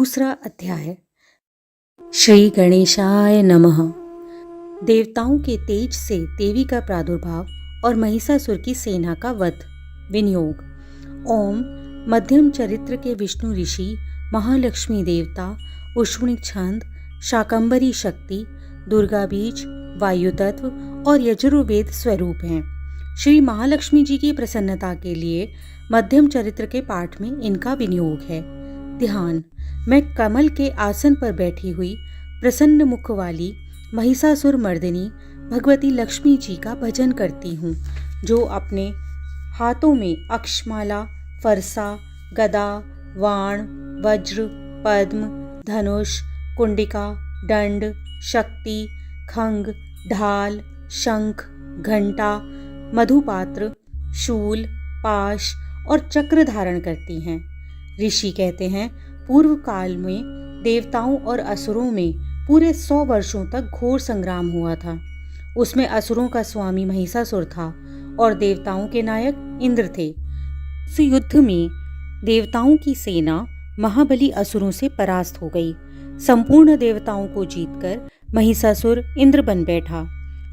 दूसरा अध्याय। श्री गणेशाय नमः। देवताओं के तेज से देवी का प्रादुर्भाव और महिषासुर की सेना का वध। विनियोग। ओम। मध्यम चरित्र के विष्णु ऋषि, महालक्ष्मी देवता, उष्णिक छंद, शाकंभरी शक्ति, दुर्गा बीज, वायु तत्व और यजुर्वेद स्वरूप हैं। श्री महालक्ष्मी जी की प्रसन्नता के लिए मध्यम चरित्र के पाठ में इनका विनियोग है। ध्यान। मैं कमल के आसन पर बैठी हुई प्रसन्न मुख वाली महिषासुर मर्दिनी भगवती लक्ष्मी जी का भजन करती हूँ, जो अपने हाथों में अक्षमाला, फरसा, गदा, वाण, वज्र, पद्म, धनुष, कुंडिका, दंड, शक्ति, खंग, ढाल, शंख, घंटा, मधुपात्र, शूल, पाश और चक्र धारण करती हैं। ऋषि कहते हैं, पूर्व काल में देवताओं और असुरों में पूरे 100 वर्षों तक घोर संग्राम हुआ था। उसमें असुरों का स्वामी महिषासुर था और देवताओं के नायक इंद्र थे। उस युद्ध में देवताओं की सेना महाबली असुरों से परास्त हो गई। संपूर्ण देवताओं को जीतकर महिषासुर इंद्र बन बैठा।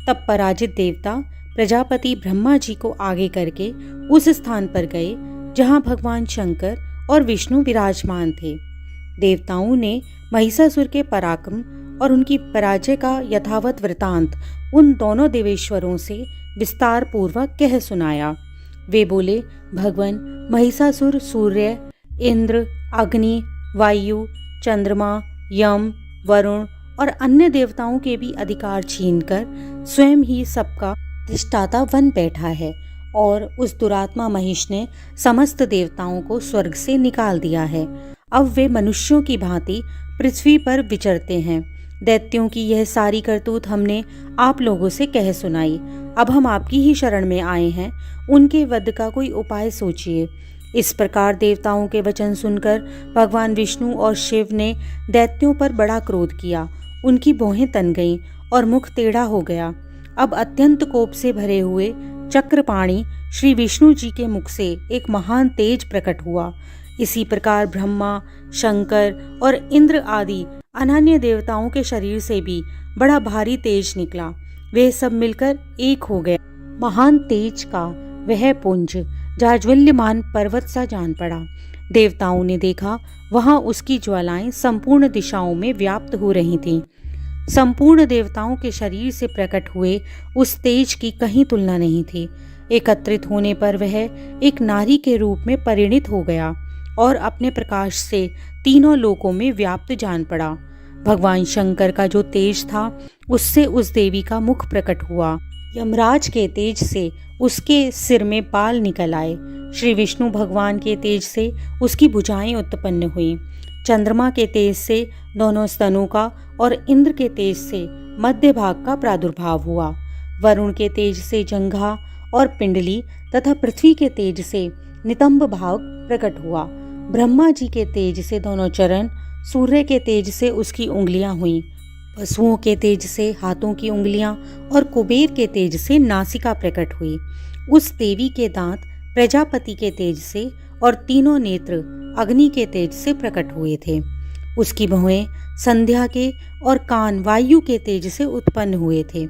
तब पराजित देवता प्रजापति ब्रह्मा जी को आगे करके उस स्थान पर गए जहां भगवान शंकर और विष्णु विराजमान थे। देवताओं ने महिषासुर के पराक्रम और उनकी पराजय का यथावत वृतांत उन दोनों देवेश्वरों से विस्तार पूर्वक कह सुनाया। वे बोले, भगवान, महिषासुर सूर्य, इंद्र, अग्नि, वायु, चंद्रमा, यम, वरुण और अन्य देवताओं के भी अधिकार छीनकर स्वयं ही सबका अधिष्ठाता बन बैठा है और उस दुरात्मा महिष ने समस्त देवताओं को स्वर्ग से निकाल दिया है। अब वे मनुष्यों की भांति पृथ्वी पर विचरते हैं। दैत्यों की यह सारी करतूत हमने आप लोगों से कह सुनाई। अब हम आपकी ही शरण में आए हैं, उनके वध का कोई उपाय सोचिए। इस प्रकार देवताओं के वचन सुनकर भगवान विष्णु और शिव ने दैत्यों पर बड़ा क्रोध किया। उनकी भौहें तन गईं और मुख टेढ़ा हो गया। अब अत्यंत कोप से भरे हुए चक्रपाणी श्री विष्णु जी के मुख से एक महान तेज प्रकट हुआ। इसी प्रकार ब्रह्मा, शंकर और इंद्र आदि अनन्य देवताओं के शरीर से भी बड़ा भारी तेज निकला। वे सब मिलकर एक हो गए। महान तेज का वह पुंज जाज्वल्यमान पर्वत सा जान पड़ा। देवताओं ने देखा, वहां उसकी ज्वालाएं संपूर्ण दिशाओं में व्याप्त हो रही थीं। संपूर्ण देवताओं के शरीर से प्रकट हुए उस तेज की कहीं तुलना नहीं थी। एकत्रित होने पर वह एक नारी के रूप में परिणित हो गया और अपने प्रकाश से तीनों लोकों में व्याप्त जान पड़ा। भगवान शंकर का जो तेज था, उससे उस देवी का मुख प्रकट हुआ। यमराज के तेज से उसके सिर में बाल निकल आए। श्री विष्णु भगवान के तेज से उसकी भुजाएं उत्पन्न हुई। चंद्रमा के तेज से दोनों स्तनों का और इंद्र के तेज से मध्य भाग का प्रादुर्भाव हुआ। वरुण के तेज से जंघा और पिंडली तथा पृथ्वी के तेज से नितंब भाग प्रकट हुआ। ब्रह्मा जी के तेज से दोनों चरण, सूर्य के तेज से उसकी उंगलियां हुईं, पशुओं के तेज से हाथों की उंगलियां और कुबेर के तेज से नासिका प्रकट हुई। उस देवी के दांत प्रजापति के तेज से और तीनों नेत्र अग्नि के तेज से प्रकट हुए थे। उसकी भौहें संध्या के और कान वायु के तेज से उत्पन्न हुए थे।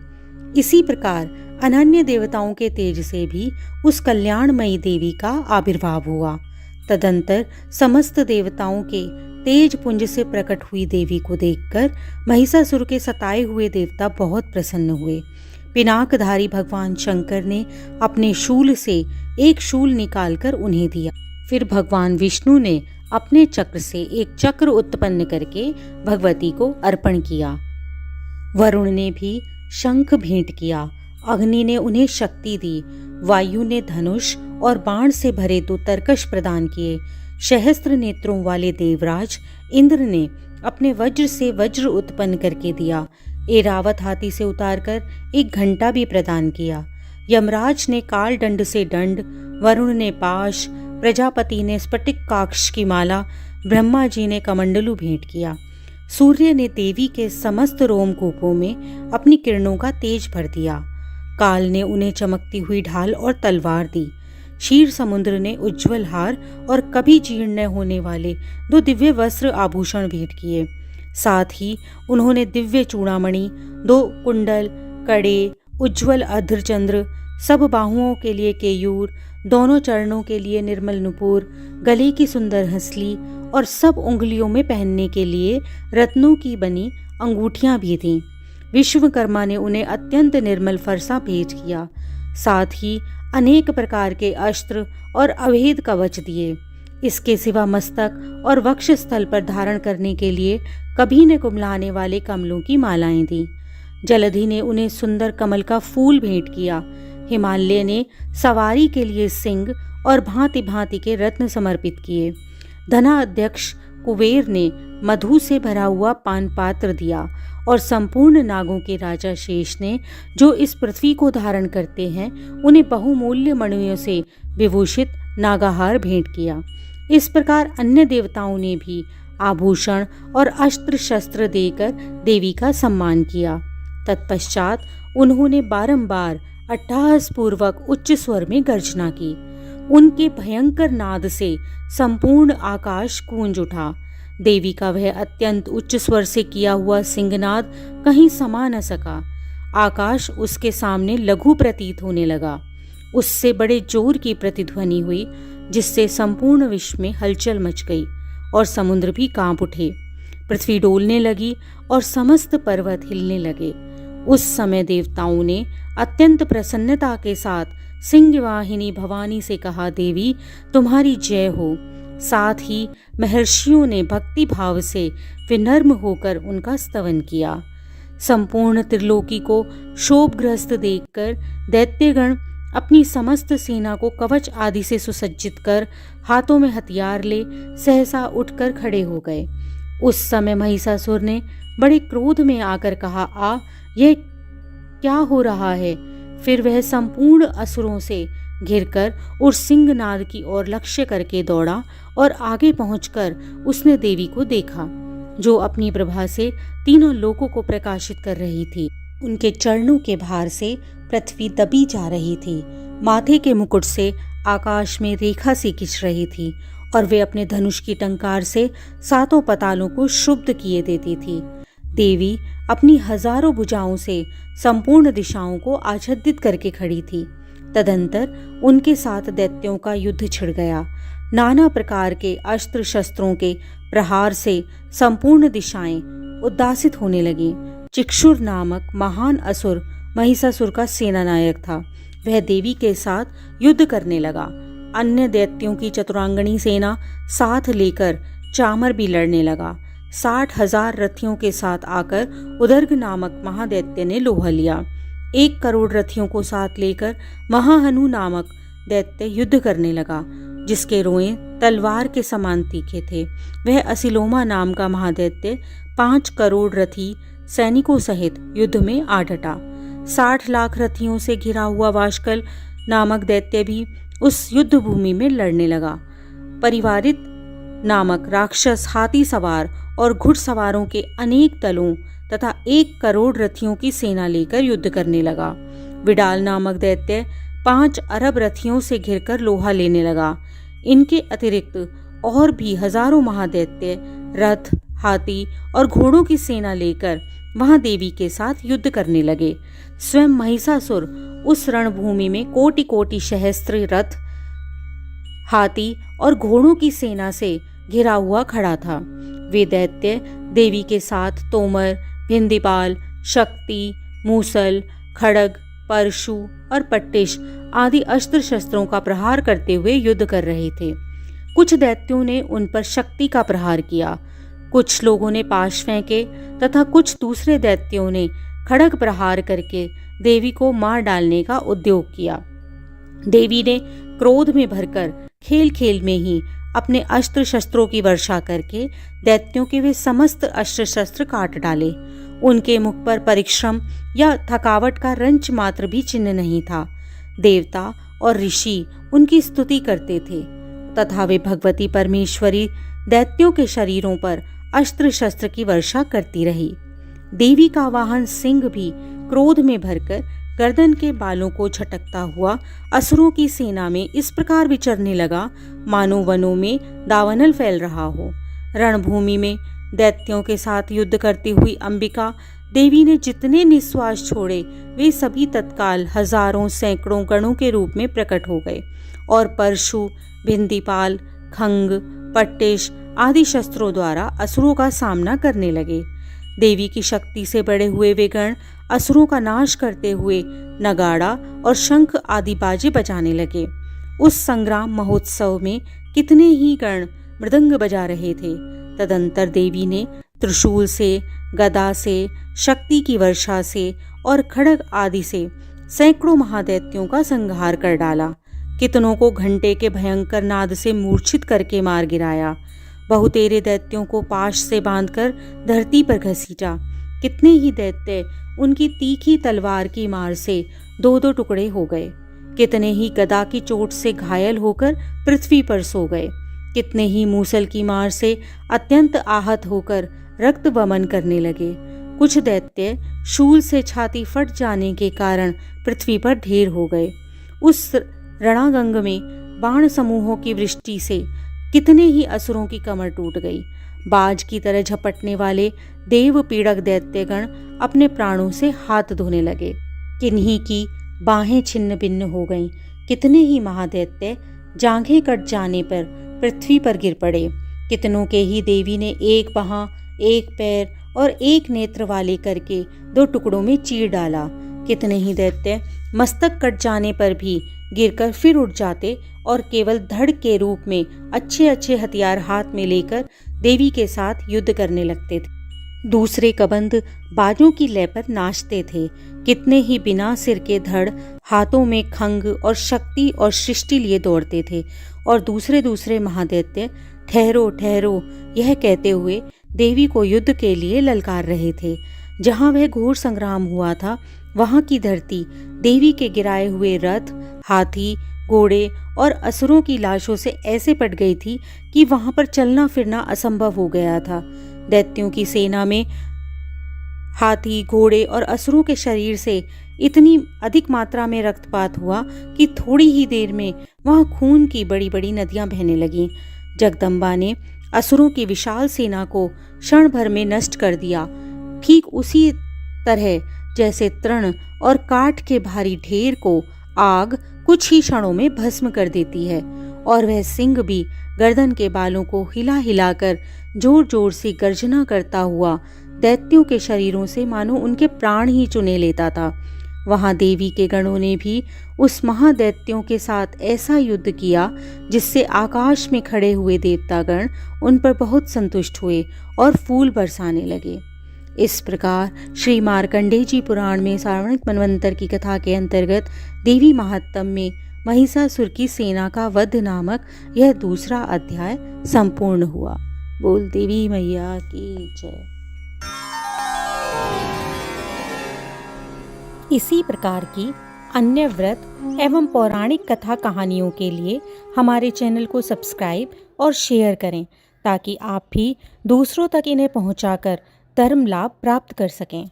इसी प्रकार अनन्य देवताओं के तेज से भी उस कल्याणमयी देवी का आविर्भाव हुआ। तदंतर समस्त देवताओं के तेज पुंज से प्रकट हुई देवी को देखकर महिषासुर के सताए हुए देवता बहुत प्रसन्न हुए। पिनाकधारी भगवान शंकर ने अपने शूल से एक शूल निकालकर उन्हें दिया। फिर भगवान विष्णु ने अपने चक्र से एक चक्र उत्पन्न करके भगवती को अर्पण किया। वरुण ने भी शंख भेंट किया। अग्नि ने उन्हें शक्ति दी। वायु ने धनुष और बाण से भरे 2 तरकश प्रदान किए। सहस्त्र नेत्रों वाले देवराज इंद्र ने अपने वज्र से वज्र उत्पन्न करके दिया। एरावत हाथी से उतारकर एक घंटा भी प्रदान किया। यमराज ने काल दंड से दंड, वरुण ने पाश, प्रजापति ने स्फटिक काक्ष की माला, ब्रह्मा जी ने कमंडलू भेंट किया। सूर्य ने देवी के समस्त रोमकूपों में अपनी किरणों का तेज भर दिया। काल ने उन्हें चमकती हुई ढाल और तलवार दी। क्षीर समुद्र ने उज्ज्वल हार और कभी जीर्ण न होने वाले 2 दिव्य वस्त्र आभूषण भेंट किए। साथ ही उन्होंने दिव्य चूड़ामणि, 2 कुंडल, कड़े, उज्ज्वल अर्धचंद्र, सब बाहुओं के लिए केयूर, दोनों चरणों के लिए निर्मल नुपुर, गले की सुंदर हंसली और सब उंगलियों में पहनने के लिए रत्नों की बनी अंगूठियां भी थीं। विश्वकर्मा ने उन्हें अत्यंत निर्मल फरसा भेंट किया। साथ ही अनेक प्रकार के अस्त्र और अभेद कवच दिए। इसके सिवा मस्तक और वक्ष स्थल पर धारण करने के लिए कभी न कुम्हलाने वाले कमलों की मालाएं दी। जलधि ने उन्हें सुंदर कमल का फूल भेंट किया। हिमालय ने सवारी के लिए सिंह और भांति भांति के रत्न समर्पित किए। धनाध्यक्ष कुबेर ने मधु से भरा हुआ पान पात्र दिया और संपूर्ण नागों के राजा शेष ने, जो इस पृथ्वी को धारण करते हैं, उन्हें बहुमूल्य मणियों से विभूषित नागाहार भेंट किया। इस प्रकार अन्य देवताओं ने भी आभूषण और अस्त्र शस्त्र देकर देवी का सम्मान किया। तत्पश्चात उन्होंने बारंबार अट्टहासपूर्वक उच्च स्वर में गर्जना की। उनके भयंकर नाद से संपूर्ण आकाश गूंज उठा। देवी का वह अत्यंत उच्च स्वर से किया हुआ सिंहनाद कहीं समा न सका। आकाश उसके सामने लघु प्रतीत होने लगा। उससे बड़े जोर की प्रतिध्वनि हुई, जिससे संपूर्ण विश्व में हलचल मच गई और समुद्र भी कांप उठे। पृथ्वी डोलने लगी और समस्त पर्वत हिलने लगे। उस समय देवताओं ने अत्यंत प्रसन्नता के साथ सिंहवाहिनी भवानी से कहा, देवी तुम्हारी जय हो। साथ ही महर्षियों ने भक्ति भाव से विनम्र होकर उनका स्तवन किया। संपूर्ण त्रिलोकी को शोभग्रस्त देखकर दैत्यगण अपनी समस्त सेना को कवच आदि से सुसज्जित कर हाथों में हथियार ले सहसा उठकर खड़े हो गए। उस समय महिषासुर ने बड़े क्रोध में आकर कहा, यह क्या हो रहा है? फिर वह संपूर्ण असुरों से घिरकर उस सिंहनाद की ओर लक्ष्य करके दौड़ा और आगे पहुंचकर उसने देवी को देखा, जो अपनी प्रभा से तीनों लोकों को प्रकाशित कर रही थी। उनके चरणों के भार से पृथ्वी दबी जा रही थी। माथे के मुकुट से आकाश में रेखा सी खिंच रही थी और वे अपने धनुष की टंकार से 7 पतालों को शुद्ध किए देती थी। देवी अपनी हजारों भुजाओं से संपूर्ण दिशाओं को आच्छादित करके खड़ी थी। तदंतर उनके साथ दैत्यों का युद्ध छिड़ गया। नाना प्रकार के अस्त्र शस्त्रों के प्रहार से संपूर्ण दिशाएं उद्दासित होने लगीं। चिक्षुर नामक महान असुर महिषासुर का सेनानायक था। वह देवी के साथ युद्ध करने लगा। अन्य दैत्यों की चतुरांगणी सेना साथ लेकर चामर भी लड़ने लगा। 60,000 रथियों के साथ आकर उदर्ग नामक महादैत्य ने लोहा लिया। 1 करोड़ रथियों को साथ लेकर महाहनु नामक दैत्य युद्ध करने लगा, जिसके रोएं तलवार के समान तीखे थे। वह असिलोमा नाम का महादैत्य 5 करोड़ रथी सैनिकों सहित युद्ध में आ डटा। 60 लाख रथियों से घिरा हुआ वाशकल नामक दैत्य भी उस युद्ध भूमि में लड़ने लगा। परिवारित नामक राक्षस हाथी सवार और घुड़सवारों के अनेक दलों तथा 1 करोड़ रथियों की सेना लेकर युद्ध करने लगा। विडाल नामक दैत्य 5 अरब रथियों से घिरकर लोहा लेने लगा। इनके अतिरिक्त और भी हजारों महादैत्य रथ, हाथी और घोड़ों की सेना लेकर वहां देवी के साथ युद्ध करने लगे। स्वयं महिषासुर उस रणभूमि में कोटि कोटि सहस्त्र रथ, हाथी और घोड़ों की सेना से घिरा हुआ खड़ा था। वे दैत्य देवी के साथ तोमर, भिंदीपाल, शक्ति, मूसल, खड़ग, परशु और पट्टिश आदि अस्त्र शस्त्रों का प्रहार करते हुए युद्ध कर रहे थे। कुछ दैत्यों ने उन पर शक्ति का प्रहार किया, कुछ लोगों ने पाश फेंके तथा कुछ दूसरे दैत्यों ने खड़ग प्रहार करके देवी को मार डालने का उद्योग किया। देवी ने क्रोध में भरकर खेल खेल में ही अपने अस्त्र शस्त्रों की वर्षा करके दैत्यों के वे समस्त अस्त्र शस्त्र काट डाले। उनके मुख पर परिश्रम या थकावट का रंच मात्र भी चिन्ह नहीं था। देवता और ऋषि उनकी स्तुति करते थे तथा वे भगवती परमेश्वरी दैत्यों के शरीरों पर अस्त्र शस्त्र की वर्षा करती रही। देवी का वाहन सिंह भी क्रोध में भरकर गर्दन के बालों को झटकता हुआ असुरों की सेना में इस प्रकार विचरने लगा मानो वनों में दावानल फैल रहा हो। रणभूमि में दैत्यों के साथ युद्ध करती हुई अंबिका देवी ने जितने निश्वास छोड़े वे सभी तत्काल हजारों सैकड़ों गणों के रूप में प्रकट हो गए और परशु, भिंदीपाल, खंग, पट्टिश आदि शस्त्रों द्वारा असुरों का सामना करने लगे। देवी की शक्ति से बड़े हुए वे गण असुरों का नाश करते हुए नगाड़ा और शंख आदि बाजे बजाने लगे। उस संग्राम महोत्सव में कितने ही गण मृदंग बजा रहे थे। तदंतर देवी ने त्रिशूल से, गदा से, शक्ति की वर्षा से और खड्ग आदि से सैकड़ों महादैत्यों का संहार कर डाला। कितनों को घंटे के भयंकर नाद से मूर्छित करके मार गिराया। बहुतेरे दैत्यों को पाश से बांधकर धरती पर घसीटा। कितने ही दैत्य उनकी तीखी तलवार की मार से दो दो टुकड़े हो गए। कितने ही गदा की चोट से घायल होकर पृथ्वी पर सो गए। कितने ही मूसल की मार से अत्यंत आहत होकर रक्त वमन करने लगे। कुछ दैत्य शूल से छाती फट जाने के कारण पृथ्वी पर ढेर हो गए। उस रणांगण में बाण समूहों की वृष्टि से कितने ही असुरों की कमर टूट गई। बाज की तरह झपटने वाले देव पीड़क दैत्यगण अपने प्राणों से हाथ धोने लगे। किन्हीं की बाहें छिन्न भिन्न हो गईं। कितने ही महादैत्य जांघें कट जाने पर पृथ्वी पर गिर पड़े। कितनों के ही देवी ने एक बाह, एक पैर और एक नेत्र वाले करके दो टुकड़ों में चीर डाला। कितने ही दैत्य मस्तक कट जाने पर भी गिरकर फिर उठ जाते और केवल धड़ के रूप में अच्छे अच्छे हथियार हाथ में लेकर देवी के साथ युद्ध करने लगते थे। दूसरे कबंध बाजों की लय पर नाचते थे। कितने ही बिना सिर के धड़ हाथों में खंग और शक्ति और सृष्टि लिए दौड़ते थे और दूसरे दूसरे महादैत्य ठहरो ठहरो यह कहते हुए देवी को युद्ध के लिए ललकार रहे थे। जहाँ वह घोर संग्राम हुआ था वहाँ की धरती देवी के गिराए हुए रथ, हाथी, घोड़े और असुरों की लाशों से ऐसे पट गई थी कि वहां पर चलना फिरना असंभव हो गया था। दैत्यों की सेना में हाथी, घोड़े और असुरों के शरीर से इतनी अधिक मात्रा में रक्तपात हुआ कि थोड़ी ही देर में वहां खून की बड़ी बड़ी नदियां बहने लगीं। जगदम्बा ने असुरों की विशाल सेना को क्षण भर में नष्ट कर दिया, ठीक उसी तरह जैसे तृण और काठ के भारी ढेर को आग कुछ ही क्षणों में भस्म कर देती है। और वह सिंह भी गर्दन के बालों को हिला हिलाकर जोर जोर से गर्जना करता हुआ दैत्यों के शरीरों से मानो उनके प्राण ही चुने लेता था। वहां देवी के गणों ने भी उस महादैत्यों के साथ ऐसा युद्ध किया जिससे आकाश में खड़े हुए देवतागण उन पर बहुत संतुष्ट हुए और फूल बरसाने लगे। इस प्रकार श्री मार्कंडेय जी पुराण में सार्वणिक मनवंतर की कथा के अंतर्गत देवी महात्म्य में महिषासुर की सेना का वध नामक यह दूसरा अध्याय संपूर्ण हुआ। बोल देवी मैया की जय। इसी प्रकार की अन्य व्रत एवं पौराणिक कथा कहानियों के लिए हमारे चैनल को सब्सक्राइब और शेयर करें ताकि आप भी दूसरों तक इन्हें पहुंचाकर धर्म लाभ प्राप्त कर सकें।